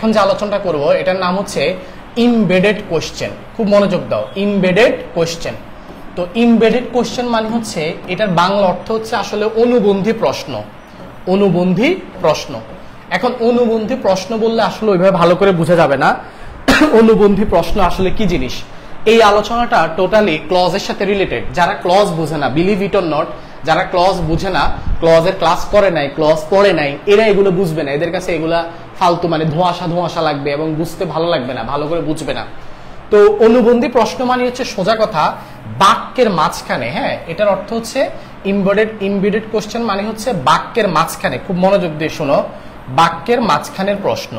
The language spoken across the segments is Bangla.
এখন যে আলোচনাটা করব এটার নাম হচ্ছে ইমবেডেড কোশ্চেন। খুব মনোযোগ দাও, ইমবেডেড কোশ্চেন। তো ইমবেডেড কোশ্চেন মানে হচ্ছে এটার বাংলা অর্থ হচ্ছে আসলে অনুবন্ধী প্রশ্ন। অনুবন্ধী প্রশ্ন। এখন অনুবন্ধী প্রশ্ন বললে আসলে ওইভাবে ভালো করে বোঝা যাবে না অনুবন্ধী প্রশ্ন আসলে কি জিনিস। এই আলোচনাটা টোটালি ক্লজের সাথে রিলেটেড। যারা ক্লজ বুঝে না, বিলিভ ইট অর নট, যারা ক্লজ বুঝে না, ক্লজের ক্লাস করে নাই, ক্লজ পড়ে নাই, এরা এগুলো বুঝবে না। এদের কাছে এগুলা ফালতু, মানে ধোঁয়াশা ধোঁয়াশা লাগবে এবং বুঝতে ভালো লাগবে না, ভালো করে বুঝবে না। তো অনুবন্ধী প্রশ্ন মানে হচ্ছে সোজা কথা বাক্যের মাঝখানে, হ্যাঁ, এটার অর্থ হচ্ছে ইমবেডেড কোশ্চেন মানে হচ্ছে বাক্যের মাঝখানে। খুব মনোযোগ দিয়ে শোনো, বাক্যের মাঝখানের প্রশ্ন।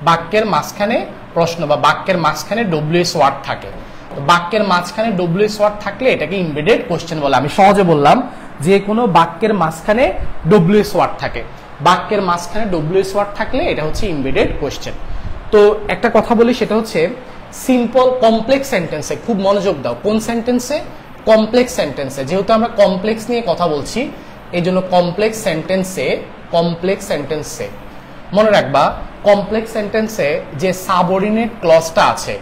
বাক্যের মাঝখানে প্রশ্ন বা বাক্যের মাঝখানে ডব্লিউএস ওয়ার্ড থাকে। বাক্যের মাঝখানে ডব্লিউএস ওয়ার্ড থাকলে এটাকে ইমবেডেড কোশ্চেন বলে। আমি সহজে বললাম, যে কোনো বাক্যের মাঝখানে ডব্লিউএস ওয়ার্ড থাকে। বাক্যের মাঝখানে ডব্লিউএস ওয়ার্ড থাকলে এটা হচ্ছে ইমবেডেড কোশ্চেন। তো একটা কথা বলি, সেটা হচ্ছে সিম্পল কমপ্লেক্স সেন্টেন্সে খুব মনোযোগ দাও। কোন সেন্টেন্সে? কমপ্লেক্স সেন্টেন্সে। যেহেতু আমরা কমপ্লেক্স নিয়ে কথা বলছি, এই জন্য কমপ্লেক্স সেন্টেন্সে মনে রাখবা, কমপ্লেক্স সেন্টেন্সে যে সাবঅর্ডিনেট ক্লজটা আছে,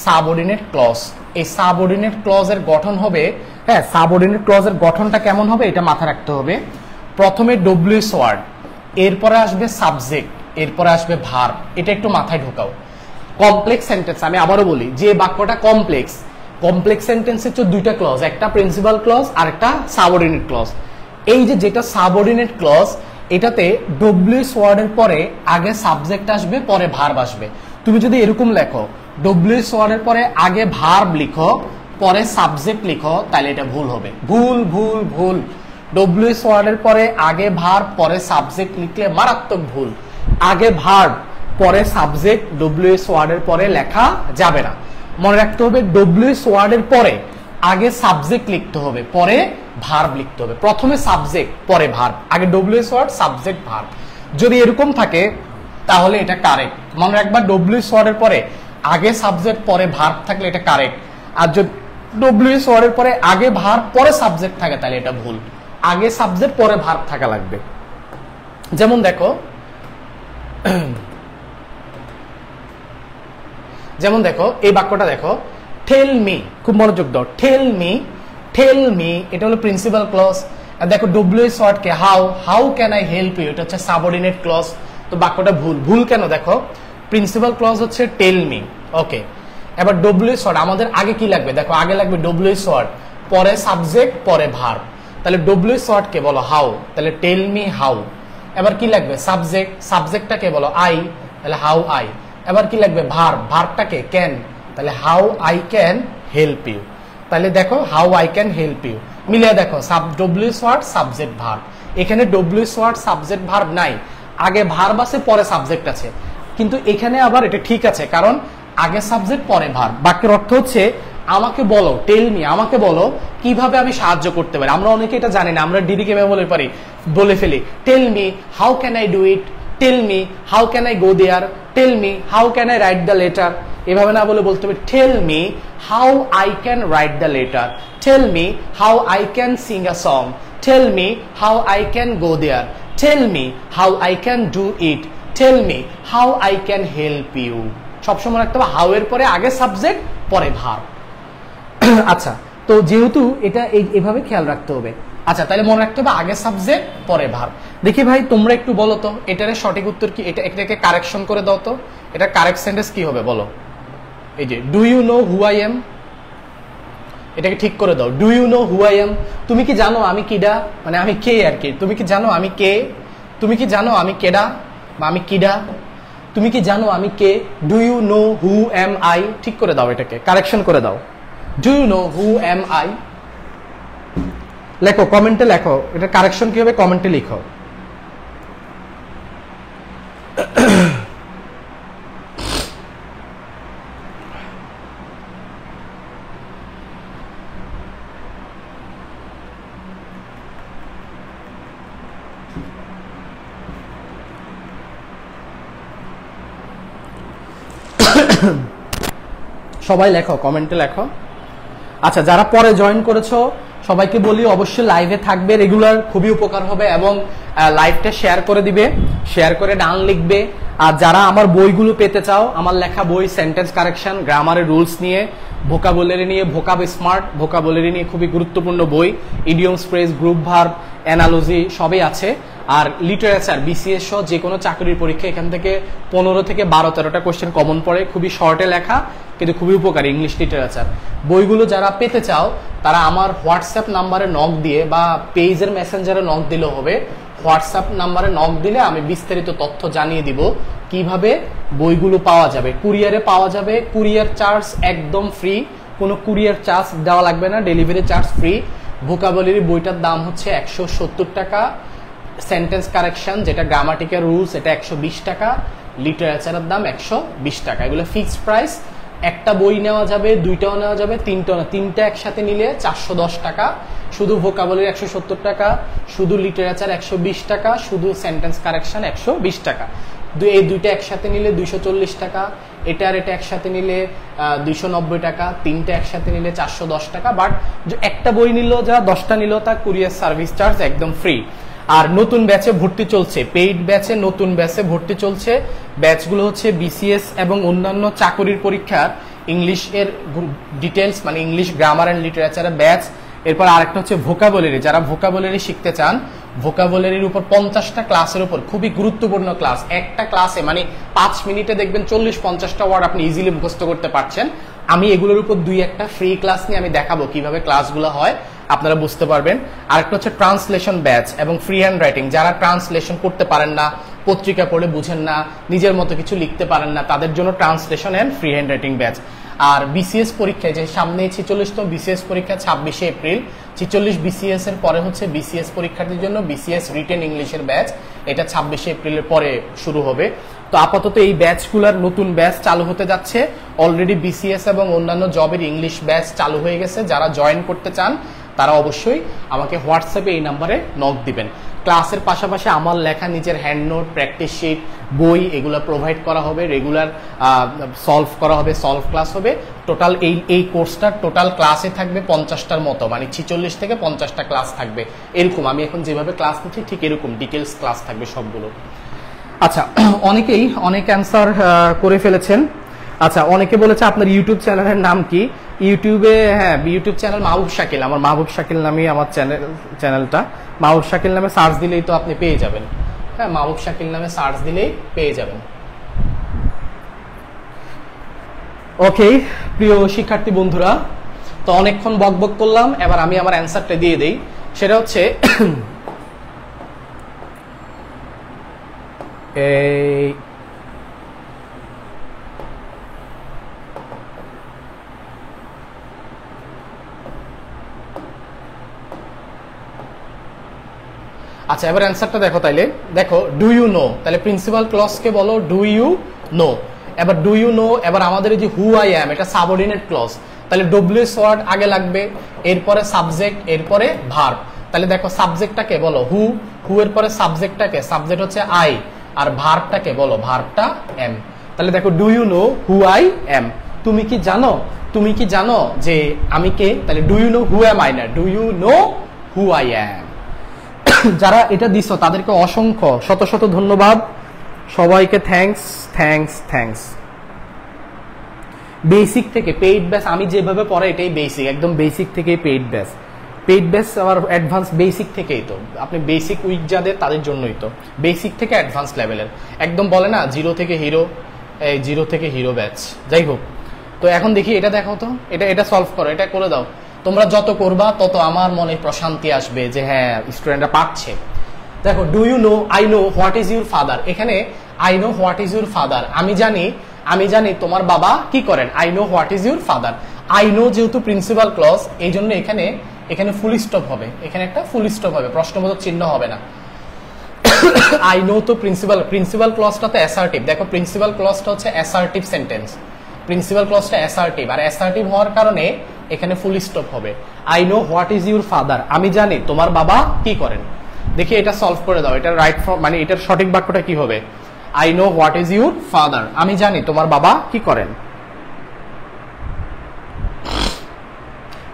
সাবঅর্ডিনেট ক্লজ, এই সাবঅর্ডিনেট ক্লজের গঠন হবে, হ্যাঁ, সাবঅর্ডিনেট ক্লজের গঠনটা কেমন হবে এটা মাথায় রাখতে হবে। প্রথমে ডব্লিউএস ওয়ার্ড, এরপরে আসবে সাবজেক্ট, এরপরে আসবে ভার্ব। এটা একটু মাথায় ঢোকাও। কমপ্লেক্স সেন্টেন্স, আমি আবারও বলি, যে বাক্যটা কমপ্লেক্স সেন্টেন্সে হচ্ছে দুইটা ক্লজ, একটা প্রিন্সিপাল ক্লজ আর একটা সাবঅর্ডিনেট ক্লজ। এই যে যেটা সাবঅর্ডিনেট ক্লজ, এটাতে ডব্লিউএস ওয়ার্ডের পরে আগে সাবজেক্ট আসবে, পরে ভার্ব আসবে। তুমি যদি এরকম লেখো, ডব্লিউএস ওয়ার্ডের পরে আগে ভার্ব লিখো, পরে সাবজেক্ট লিখো, তাহলে এটা ভুল হবে। ভুল ভুল ভুল। ডব্লিউএস ওয়ার্ডের পরে আগে ভার্ব, পরে সাবজেক্ট লিখলে মারাত্মক ভুল। আগে ভার্ব, পরে সাবজেক্ট ডব্লিউএস ওয়ার্ডের পরে লেখা যাবে না। মনে রাখতে হবে, ডব্লিউএস ওয়ার্ডের পরে আগে সাবজেক্ট লিখতে হবে, পরে ভার্ব লিখতে হবে। প্রথমে সাবজেক্ট, পরে ভার্ব, আগে ডব্লিউএস ওয়ার্ড, সাবজেক্ট, ভার্ব। যদি এরকম থাকে তাহলে এটা কারেক্ট। মনে রাখবা, ডব্লিউএস ওয়ার্ডের পরে আগে সাবজেক্ট, পরে ভার্ব থাকলে এটা কারেক্ট। আর যদি ডব্লিউএস ওয়ার্ডের পরে আগে ভার্ব, পরে সাবজেক্ট থাকে, তাহলে এটা ভুল। আগে সাবজেক্ট, পরে ভার্ব থাকা লাগবে। যেমন দেখো, এই বাক্যটা দেখো, টেল মি। খুব মনোযোগ দাও, টেল মি, এটা হলো প্রিন্সিপাল ক্লজ। আর দেখো ডব্লিউএস ওয়ার্ড কে how can I help you, এটা হচ্ছে সাবঅর্ডিনেট ক্লজ। তো বাক্যটা ভুল কেন? দেখো, প্রিন্সিপাল ক্লজ হচ্ছে টেল মি, ওকে। এবার ডব্লিউএস ওয়ার্ড আমাদের আগে কি লাগবে? দেখো, আগে লাগবে ডব্লিউএস ওয়ার্ড, পরে সাবজেক্ট, পরে ভার্ব। তাহলে ডব্লিউএস ওয়ার্ড কে বলো হাউ, তাহলে টেল মি হাউ। এবার কি লাগবে? সাবজেক্টটাকে বলো আই, তাহলে হাউ আই। এবার কি লাগবে? ভার্বটাকে ক্যান, তাহলে how I can help you. তাহলে দেখো, how I can help you মিলিয়ে দেখো, ডব্লিউএস ওয়ার্ড, সাবজেক্ট, ভার্ব। এখানে ডব্লিউএস ওয়ার্ড, সাবজেক্ট, ভার্ব নাই, আগে ভার্ব আছে, পরে সাবজেক্ট আছে। কিন্তু এখানে আবার এটা ঠিক আছে, কারণ আগে সাবজেক্ট, পরে ভার্ব। বাক্যের অর্থ হচ্ছে আমাকে বলো, টেল মি, আমাকে বলো কিভাবে আমি সাহায্য করতে পারি। আমরা অনেকে এটা জানি না, আমরা ডিডি কিভাবে বলে ফেলি, tell me how can I do it, tell me how can I go there, tell me how can I write the letter. এভাবে না বলে বলতে হবে, tell me how I can write the letter, tell me how I can sing a song, tell me how I can go there, tell me how I can do it, tell me how I can help you. সবসময় রাখতে হবে হাউ এর পরে আগে সাবজেক্ট, পরে ভার্ব। আচ্ছা, তো যেহেতু এটা এইভাবে খেয়াল রাখতে হবে। আচ্ছা, তাহলে মনে রাখতে হবে আগে সাবজেক্ট, পরে ভার্ব। দেখি ভাই, তোমরা একটু বলো তো এটার সঠিক উত্তর কি? এটাকে কারেকশন করে দাও তো। এটা কারেক্ট সেন্টেন্স কি হবে বলো? এই যে do you know who I am, এটাকে ঠিক করে দাও। Do you know who I am, তুমি কি জানো আমি কিডা, মানে আমি কে আর কি। তুমি কি জানো আমি কে? তুমি কি জানো আমি কেডা বা আমি কিডা? তুমি কি জানো আমি কে? Do you know who am I, ঠিক করে দাও, এটাকে কারেকশন করে দাও। Do you know who am I, লেখো, কমেন্টে লেখো, এটা কারেকশন কি হবে কমেন্টে লিখো। সবাই লেখো, কমেন্টে লেখো। আচ্ছা, যারা পরে জয়েন করেছো সবাইকে বলি অবশ্যই লাইভে থাকবে, রেগুলার, খুবই উপকার হবে। এবং লাইভটা শেয়ার করে দিবে, শেয়ার করে ডান লিখবে। আর যারা আমার বইগুলো পেতে চাও, আমার লেখা বই সেন্টেন্স কারেকশন, গ্রামারের রুলস নিয়ে, ভোকাবুলারি নিয়ে, ভোকাব স্মার্ট, ভোকাবুলারি নিয়ে খুবই গুরুত্বপূর্ণ বই, idioms, phrase, group verb, analogy সবই আছে। আর লিটারেচার, বিসিএস সহ যে কোনো চাকরির পরীক্ষা এখান থেকে 15 থেকে 12-13টা কোশ্চেন কমন পড়ে, খুবই শর্টে লেখা কিন্তু খুবই উপকারী ইংলিশ লিটারেচার। বইগুলো যারা পেতে চাও তারা আমার হোয়াটসঅ্যাপ নাম্বারে নক দিয়ে বা পেজের মেসেঞ্জারে নক দিলেও হবে। হোয়াটসঅ্যাপ নাম্বারে নক দিলে আমি বিস্তারিত তথ্য জানিয়ে দিব কিভাবে বইগুলো পাওয়া যাবে। কুরিয়ারে পাওয়া যাবে, কুরিয়ার চার্জ একদম ফ্রি, কোনো কুরিয়ার চার্জ দেওয়া লাগবে না, ডেলিভারি চার্জ ফ্রি। ভোকাবুলারি বইটার দাম হচ্ছে 170 টাকা, সেন্টেন্স কারেকশন যেটা গ্রামাটিক্যাল রুলস এটা 120 টাকা, লিটারেচারের দাম 120 টাকা। এগুলো ফিক্সড প্রাইস। একটা বই নেওয়া যাবে, দুইটাও নেওয়া যাবে, তিনটা একসাথে নিলে 410 টাকা। শুধু ভোকাবুলারি 170 টাকা, শুধু লিটারেচার 120 টাকা, শুধু সেন্টেন্স কারেকশন 120 টাকা। এই দুইটা একসাথে নিলে 240 টাকা, এটা আর এটা একসাথে নিলে 290 টাকা, তিনটা একসাথে নিলে 410 টাকা। বাট একটা বই নিল, যারা 10টা নিল তার কুরিয়ার সার্ভিস চার্জ একদম ফ্রি। আর নতুন ব্যাচে ভর্তি চলছে, পেইড ব্যাচে নতুন ব্যাচে ভর্তি চলছে। ব্যাচগুলো হচ্ছে বিসিএস এবং অন্যান্য চাকরির পরীক্ষার ইংলিশ এর ডিটেলস, মানে ইংলিশ গ্রামার এন্ড লিটারেচারের ব্যাচ। এরপর আরেকটা হচ্ছে ভোকাবুলারি, যারা ভোকাবুলারি শিখতে চান, ভোকাবুলারির উপর 50টা ক্লাসের উপর খুবই গুরুত্বপূর্ণ ক্লাস। একটা ক্লাসে মানে 5 মিনিটে দেখবেন 40-50টা ওয়ার্ড আপনি ইজিলি মুখস্থ করতে পারছেন। আমি এগুলোর উপর 2-1টা ফ্রি ক্লাস নিয়ে আমি দেখাবো কিভাবে ক্লাসগুলো হয়, আপনারা বুঝতে পারবেন। আরেকটা হচ্ছে ট্রান্সলেশন ব্যাচ এবং ফ্রি হ্যান্ড রাইটিং, যারা ট্রান্সলেশন করতে পারেন না, পত্রিকা পড়ে বুঝেন না, নিজের মতো কিছু লিখতে পারেন না, তাদের জন্য translation and free handwriting batch. আর বিসিএস পরীক্ষায় যে সামনে 46তম বিসিএস পরীক্ষা 26শে এপ্রিল, 46 বিসিএস এর পরে হচ্ছে বিসিএস পরীক্ষার্থীর জন্য বিসিএস রিটেন ইংলিশের ব্যাচ, এটা 26শে এপ্রিলের পরে শুরু হবে। তো আপাতত এই ব্যাচগুলোর নতুন ব্যাচ চালু হতে যাচ্ছে। অলরেডি বিসিএস এবং অন্যান্য জবের ইংলিশ ব্যাচ চালু হয়ে গেছে। যারা জয়েন করতে চান তারা অবশ্যই আমাকে হোয়াটসঅ্যাপে এই নাম্বারে নক দিবেন। ক্লাসের পাশাপাশি আমার লেখা নিজের হ্যান্ড নোট, প্র্যাকটিস শিট, বই এগুলো প্রোভাইড করা হবে, রেগুলার সলভ করা হবে, সলভ ক্লাস হবে। টোটাল এই কোর্সটার টোটাল ক্লাসে থাকবে 50টার মতো, মানে 46 থেকে 50টা ক্লাস থাকবে। এরকম আমি এখন যেভাবে ক্লাস নিচ্ছি ঠিক এরকম ডিটেলস ক্লাস থাকবে সবগুলো। আচ্ছা, অনেকেই অনেক অ্যান্সার করে ফেলেছেন। আচ্ছা, অনেকে বলেছে আপনার ইউটিউব চ্যানেলের নাম কি? ইউটিউবে, হ্যাঁ, ইউটিউব চ্যানেল মাহবুব শাকিল, আমার মাহবুব শাকিল নামেই আমার চ্যানেলটা। মাহবুব শাকিল নামে সার্চ দিলেই তো আপনি পেয়ে যাবেন। হ্যাঁ, মাহবুব শাকিল নামে সার্চ দিলেই পেয়ে যাবেন। ওকে প্রিয় শিক্ষার্থী বন্ধুরা, তো অনেকক্ষণ বকবক করলাম, এবার আমি আমার অ্যান্সারটা দিয়ে দেই। সেটা হচ্ছে আচ্ছা, এবার অ্যান্সারটা দেখো। তাইলে দেখো, ডু ইউ নো, তাহলে প্রিন্সিপাল ক্লজকে বলো ডু ইউ নো। এবার ডু ইউ নো, এবার আমাদের এই যে হু আই অ্যাম, এটা সাবঅর্ডিনেট ক্লজ, তাহলে ডব্লিউএস ওয়ার্ড আগে লাগবে, এরপরে সাবজেক্ট, এরপরে ভার্ব। তাহলে দেখো সাবজেক্টটাকে বলো হু, হু এর পরে সাবজেক্টটাকে, সাবজেক্ট হচ্ছে আই, আর ভার্বটাকে বলো, ভার্বটা এম। তাহলে দেখো do you know who I am, তুমি কি জানো, তুমি কি জানো যে আমি কে? তাহলে do you know who am I না, do you know who I am. যারা এটা দিছো তাদেরকে অসংখ্য শত শত ধন্যবাদ, সবাইকে থ্যাঙ্কস থ্যাঙ্কস থ্যাঙ্কস। বেসিক থেকে পেইড ব্যাচ আমি যেভাবে পড়াই এটাই বেসিক, একদম বেসিক থেকেই পেইড ব্যাচ। পেইড ব্যাচ আবার অ্যাডভান্স বেসিক থেকেই, তো আপনি বেসিক উইক যাদের তাদের জন্যই তো বেসিক থেকে অ্যাডভান্স লেভেলের, একদম বলে না জিরো থেকে হিরো, এই জিরো থেকে হিরো ব্যাচ। যাই হোক, তো এখন দেখি এটা দেখো তো, এটা সলভ করো, এটা করে দাও। তোমরা যত করবা তত আমার মনে প্রশান্তি আসবে যে হ্যাঁ স্টুডেন্টরা পাচ্ছে। দেখো, do you know, I know what is your father. এখানে I know what is your father, আমি জানি তোমার বাবা কি করেন। I know what is your father, I know যেহেতু প্রিন্সিপাল ক্লজ, এই জন্য এখানে ফুল স্টপ হবে, এখানে একটা ফুল স্টপ হবে, প্রশ্নবোধক চিহ্ন হবে না। আই নো তো প্রিন্সিপাল ক্লজটা তো অ্যাসার্টিভ। দেখো, প্রিন্সিপাল ক্লজটা হচ্ছে অ্যাসার্টিভ সেন্টেন্স, প্রিন্সিপাল ক্লজটা অ্যাসার্টিভ, আর অ্যাসার্টিভ হওয়ার কারণে এখানে ফুল স্টপ হবে। I know what is your father, আমি জানি তোমার বাবা কি করেন। দেখি এটা সলভ করে দাও, এটা রাইট ফর্ম, মানে এটার সঠিক বাক্যটা কি হবে? I know what is your father, আমি জানি তোমার বাবা কি করেন।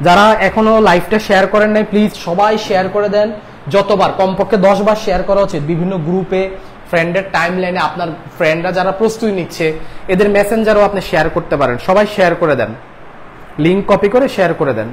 যারা এখনো লাইভটা শেয়ার করেন নাই, প্লিজ সবাই শেয়ার করে দেন, যতবার, কমপক্ষে 10 বার শেয়ার করা উচিত, বিভিন্ন গ্রুপে, ফ্রেন্ডের টাইম লাইনে আপনার ফ্রেন্ডরা যারা প্রস্তুতি নিচ্ছে এদের মেসেঞ্জারও আপনি শেয়ার করতে পারেন, সবাই শেয়ার করে দেন, লিঙ্ক কপি করে শেয়ার করে দেন।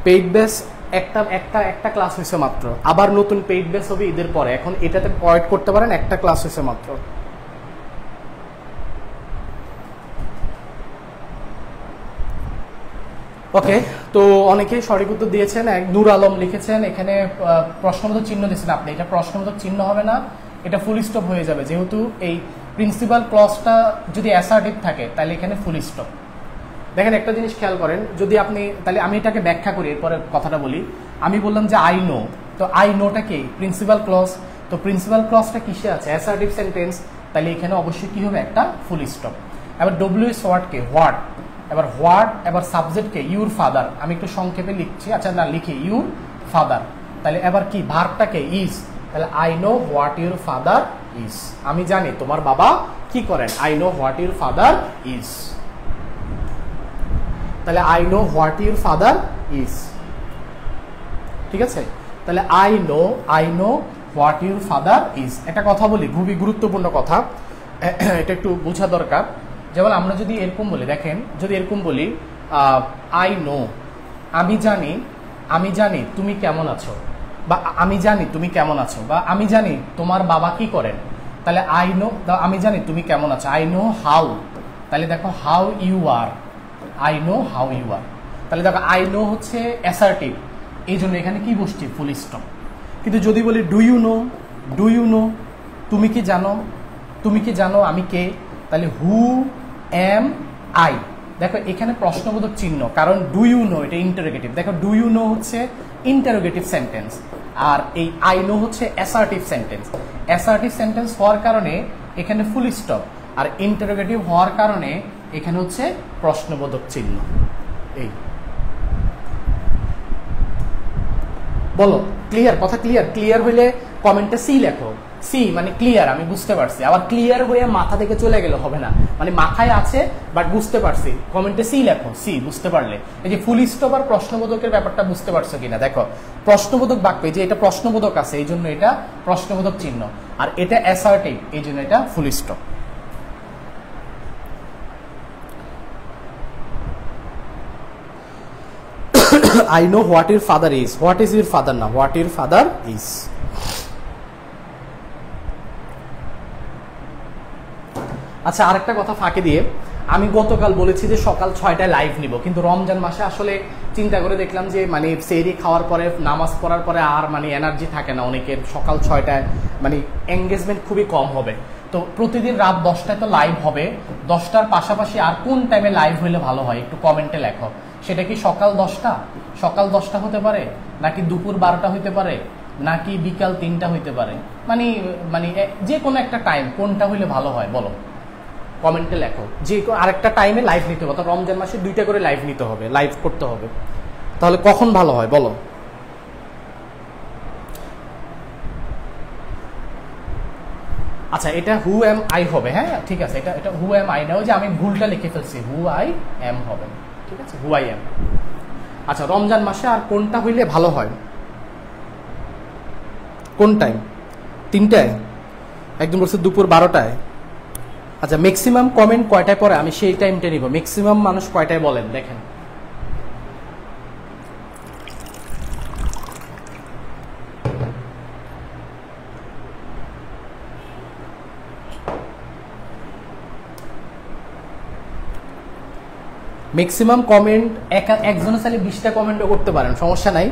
পেইড বেস একটা ক্লাস হয়েছে মাত্র, আবার নতুন পেইড বেস হবে ঈদের পরে। এখন এটাতে পয়েন্ট করতে পারেন, একটা ক্লাস হয়েছে মাত্র। ওকে, তো অনেকেই সঠিক উত্তর দিয়েছেন। নূর আলম লিখেছেন এখানে প্রশ্নবোধক চিহ্ন দিয়েছেন আপনি, এটা প্রশ্নবোধক চিহ্ন হবে না, এটা ফুল স্টপ হয়ে যাবে, যেহেতু এই প্রিন্সিপাল ক্লজটা যদি অ্যাসার্টিভ থাকে তাহলে এখানে ফুল স্টপ। দেখেন একটা জিনিস খেয়াল করেন, যদি আপনি, তাহলে আমি এটাকে ব্যাখ্যা করি, এরপরে কথাটা বলি। আমি বললাম যে আই নো, তো আই নোটা কি প্রিন্সিপাল ক্লজ, তো প্রিন্সিপাল ক্লজটা কিসে আছে, অ্যাসার্টিভ সেন্টেন্স, তাহলে এখানে অবশ্যই কি হবে, একটা ফুল স্টপ। এবার ডব্লিউ এস ওয়ার্ডকে হোয়াট, এবার হোয়াট, এবার সাবজেক্টকে ইউর ফাদার, আমি একটু সংক্ষেপে লিখছি, আচ্ছা না লিখি ইউর ফাদার, তাহলে এবার কি ভার্বটাকে ইজ, তাহলে I know what your father is, আমি জানি তোমার বাবা কি করেন, I know what your father is, তাহলে I know what your father is, ঠিক আছে। তাহলে I know what your father is. একটা কথা বলি, খুবই গুরুত্বপূর্ণ কথা, এটা একটু বোঝা দরকার। যেমন আমরা যদি এরকম বলি, দেখেন যদি এরকম বলি আই নো, আমি জানি তুমি কেমন আছো, বা আমি জানি তুমি কেমন আছো, বা আমি জানি তোমার বাবা কি করেন, তাহলে আই নো, আমি জানি তুমি কেমন আছো, আই নো হাউ, তাহলে দেখো how you are, I know how you are, তাহলে দেখো আই নো হচ্ছে অ্যাসার্টিভ, এই জন্য এখানে কি বসছে, ফুল স্টপ। কিন্তু যদি বলি ডু ইউ নো, তুমি কি জানো আমি কে, তাহলে হু এম আই, দেখো এখানে প্রশ্নবোধক চিহ্ন, কারণ ডু ইউ নো এটা ইন্টারোগেটিভ, দেখো ডু ইউ নো হচ্ছে ইন্টারোগেটিভ সেন্টেন্স, আর এই আই নো হচ্ছে অ্যাসার্টিভ সেন্টেন্স। অ্যাসার্টিভ সেন্টেন্স হওয়ার কারণে এখানে ফুল স্টপ, আর ইন্টারোগেটিভ হওয়ার কারণে এখানে হচ্ছে প্রশ্নবোধক চিহ্ন। এই বলো ক্লিয়ার, কথা ক্লিয়ার হইলে কমেন্টে সি লেখো, সি মানে ক্লিয়ার, আমি বুঝতে পারছি। আবার ক্লিয়ার হয়ে মাথা থেকে চলে গেলে হবে না, মানে মাথায় আছে বাট বুঝতে পারছি, কমেন্টে সি লেখো, সি বুঝতে পারলে। এই যে ফুল স্টপ আর প্রশ্নবোধকের ব্যাপারটা বুঝতে পারছো কিনা, দেখো প্রশ্নবোধক বাক্য, যে এটা প্রশ্নবোধক আছে এই জন্য এটা প্রশ্নবোধক চিহ্ন, আর এটা অ্যাসার্টিভ এই জন্য এটা full stop. I know what your father is. What is your father now? What your father is. আচ্ছা, আরেকটা কথা ফাঁকে দিয়ে, আমি গতকাল বলেছি যে সকাল 6টায় লাইভ নিব, কিন্তু রমজান মাসে আসলে চিন্তা করে দেখলাম যে মানে সেহরি খাওয়ার পরে নামাজ পড়ার পরে আর মানে এনার্জি থাকে না অনেকের, সকাল 6টায় মানে এঙ্গেজমেন্ট খুবই কম হবে। তো প্রতিদিন রাত 10টায় তো লাইভ হবে, 10টার পাশাপাশি আর কোন টাইমে লাইভ হলে ভালো হয় একটু কমেন্টে লেখো। সেটা কি সকাল 10টা হতে পারে, নাকি দুপুর 12টা হতে পারে, নাকি বিকাল 3টা হইতে পারে, মানে মানে যে কোনো একটা টাইম, কোনটা হইলে ভালো হয় বলো, কমেন্টে লেখো। যে আরেকটা টাইমে লাইভ নিতে হবে, রমজান মাসে 2টা করে লাইভ নিতে হবে, লাইভ করতে হবে, তাহলে কখন ভালো হয় বলো। আচ্ছা, এটা হু এম আই হবে, হ্যাঁ ঠিক আছে, এটা হু এম আই না, ওই যে আমি ভুলটা লিখে ফেলছি, হু আই এম হবে, ঠিক আছে, হু আই এম। আচ্ছা, রমজান মাসে আর কোনটা হইলে ভালো হয়, কোন টাইম, 3টায়, একদম বলছে দুপুর 12টায়। আচ্ছা, ম্যাক্সিমাম কমেন্ট কয়টায় পরে, আমি সেই টাইমটা নিব, ম্যাক্সিমাম মানুষ কয়টায় বলেন দেখেন। ম্যাক্সিমাম কমেন্ট, একজনের চাইলে 20টা কমেন্টও করতে পারেন, সমস্যা নাই।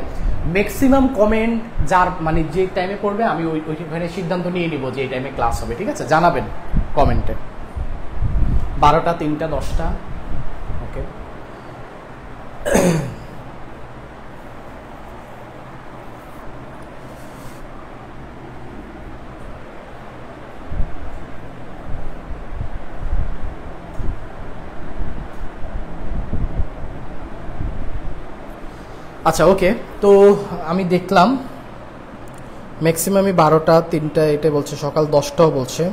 ম্যাক্সিমাম কমেন্ট যার মানে যে টাইমে পড়বে আমি ওইখানে সিদ্ধান্ত নিয়ে নিব যে এই টাইমে ক্লাস হবে, ঠিক আছে, জানাবেন কমেন্টে। 12টা, 3টা, 10টা, ওকে। আচ্ছা ওকে, তো আমি দেখলাম ম্যাক্সিমামই 12টা 3টা এটা বলছে, সকাল 10টাও বলছে।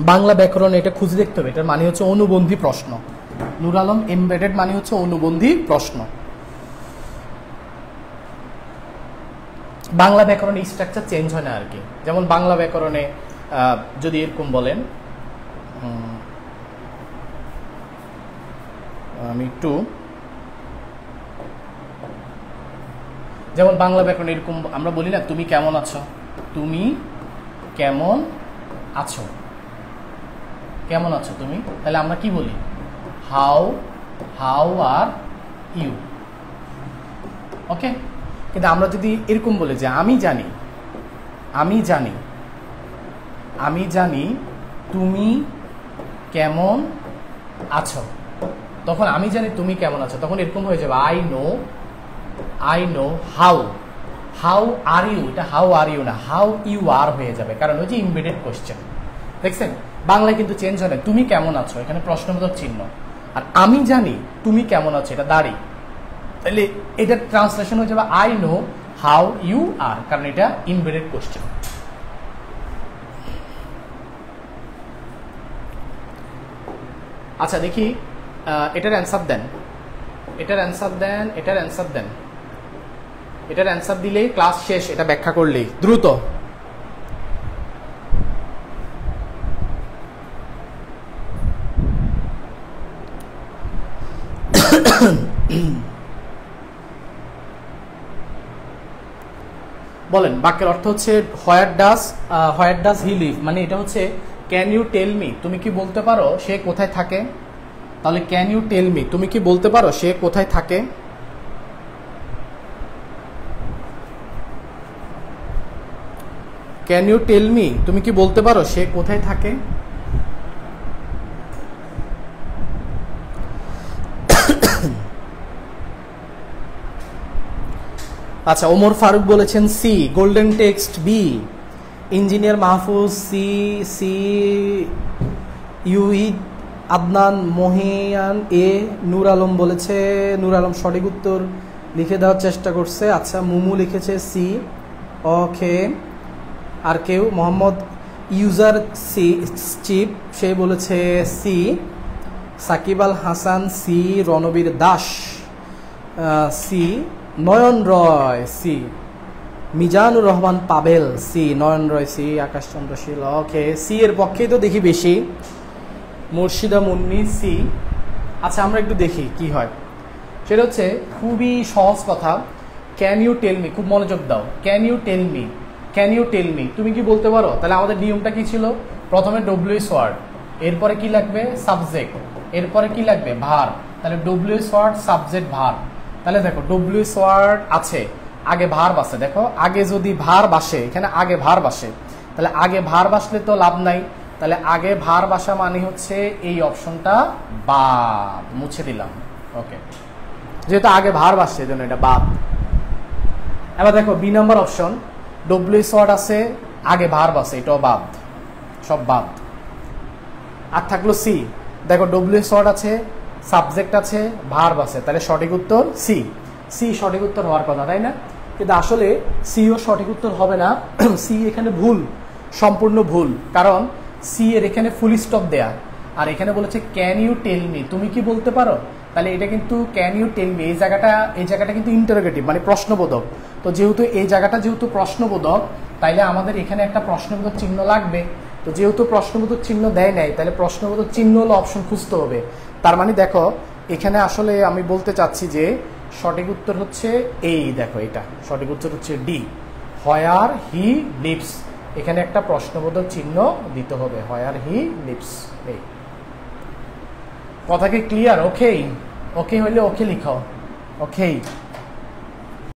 বাংলা ব্যাকরণ এটা খুঁজে দেখতে হবে, এটার মানে হচ্ছে অনুবন্ধী প্রশ্ন। নূর আলম এমবেডেড মানে হচ্ছে অনুবন্ধী প্রশ্ন। বাংলা ব্যাকরণে স্ট্রাকচার চেঞ্জ হয় না আর কি। যেমন বাংলা ব্যাকরণে যদি এরকম বলেন, আমি একটু, যেমন বাংলা ব্যাকরণে এরকম আমরা বলি না, তুমি কেমন আছো, তুমি কেমন আছো, কেমন আছো তুমি, তাহলে আমরা কি বলি, হাউ আর ইউ। ওকে, কিন্তু আমরা যদি এরকম বলি যে আমি জানি তুমি কেমন আছো, তখন আমি জানি তুমি কেমন আছো, তখন এরকম হয়ে যাবে I know how are you. এটা হাউ আর ইউ না, হাউ ইউ আর হয়ে যাবে, কারণ ওই যে ইমবেডেড কোশ্চেন। দেখছেন বাংলায় কিন্তু চেঞ্জ হয় না, তুমি কেমন আছো এখানে প্রশ্নবোধক চিহ্ন, আর আমি জানি তুমি কেমন আছো এটা দাঁড়ি। তাহলে এটার ট্রান্সলেশন হয়ে যাবে I know how you are, কারণ এটা ইমবেডেড কোশ্চেন। আচ্ছা দেখি এটার অ্যান্সার দেন, এটার অ্যান্সার দিলেই ক্লাস শেষ, এটা ব্যাখ্যা করলেই দ্রুত। বলেন, বাক্যের অর্থ হচ্ছে হোয়ার ডাজ হি লিভ, মানে এটা হচ্ছে ক্যান ইউ টেল মি, তুমি কি বলতে পারো সে কোথায় থাকে। তাহলে ক্যান ইউ টেল মি, তুমি কি বলতে পারো সে কোথায় থাকে। ক্যান ইউ টেল মি, তুমি কি বলতে পারো সে কোথায় থাকে। আচ্ছা, ওমর ফারুক বলেছেন C, golden text B, engineer Mahfuz C, Yuhid Adnan Mohiyan A, Nur Alam বলেছে, নূর আলম সঠিক উত্তর লিখে দেওয়ার চেষ্টা করছে। আচ্ছা, মুমু লিখেছে সি। ওকে, আর কেউ, মোহাম্মদ ইউজার সি চিপ, সে বলেছে C. Shakib Al Hasan C, Ranbir Das C, নয়ন রয় সি, মিজানুর রহমান পাবেল সি, নয়ন রয় সি, আকাশচন্দ্র শীল ওকে, সি এর পক্ষেই তো দেখি বেশি। মুর্শিদা মুন্নি সি। আচ্ছা, আমরা একটু দেখি কি হয়, সেটা হচ্ছে খুবই সহজ কথা। ক্যান ইউ টেল মি, খুব মনোযোগ দাও, ক্যান ইউ টেল মি, তুমি কি বলতে পারো। তাহলে আমাদের নিয়মটা কি ছিল, প্রথমে ডব্লিউএস ওয়ার্ড, এরপরে কি লাগবে সাবজেক্ট, এরপরে কি লাগবে ভার। তাহলে ডব্লিউএস ওয়ার্ড সাবজেক্ট ভার। তাহলে দেখো ডব্লিউএস ওয়ার্ড আছে, আগে ভার বাসে, দেখো আগে যদি ভার বাসে, এখানে আগে ভার বাসে, তাহলে আগে ভার বাসলে তো লাভ নাই। তাহলে আগে ভার বাসা মানে হচ্ছে এই অপশনটা বাদ, মুছে দিলাম। ওকে, যেহেতু আগে ভার বাসছে এই জন্য এটা বাদ। এবার দেখো B number option, WS word আছে, আগে ভার বাসে, এটাও বাদ, সব বাদ। আর থাকলো সি, দেখো ডব্লিউএস ওয়ার্ড আছে, সাবজেক্ট আছে, ভার্ব আছে, তাহলে সঠিক উত্তর সি। সি সঠিক উত্তর হওয়ার কথা, তাই না? কিন্তু আসলে সিও সঠিক উত্তর হবে না, সি এখানে ভুল, সম্পূর্ণ ভুল, কারণ সি এর এখানে ফুল স্টপ দেয়া, আর এখানে বলেছে ক্যান ইউ টেল মি, তুমি কি বলতে পারো। তাহলে এটা কিন্তু ক্যান ইউ টেল মি, এই জায়গাটা কিন্তু ইন্টারোগেটিভ মানে প্রশ্নবোধক। তো যেহেতু এই জায়গাটা যেহেতু প্রশ্নবোধক, তাইলে আমাদের এখানে একটা প্রশ্নবোধক চিহ্ন লাগবে। তো যেহেতু প্রশ্নবোধক চিহ্ন দেয় নাই, তাহলে প্রশ্নবোধক চিহ্ন হলো অপশন খুঁজতে হবে। তার মানে দেখো এখানে আসলে আমি বলতে চাচ্ছি যে সঠিক উত্তর হচ্ছে এই, দেখো এটা সঠিক উত্তর হচ্ছে ডি, হোয়ার হি লিভস। এখানে একটা প্রশ্নবোধক চিহ্ন দিতে হবে, হোয়ার হি লিভস। এই কথা কি ক্লিয়ার? ওকে, ওকে হইলে ওকে লিখো, ওকে।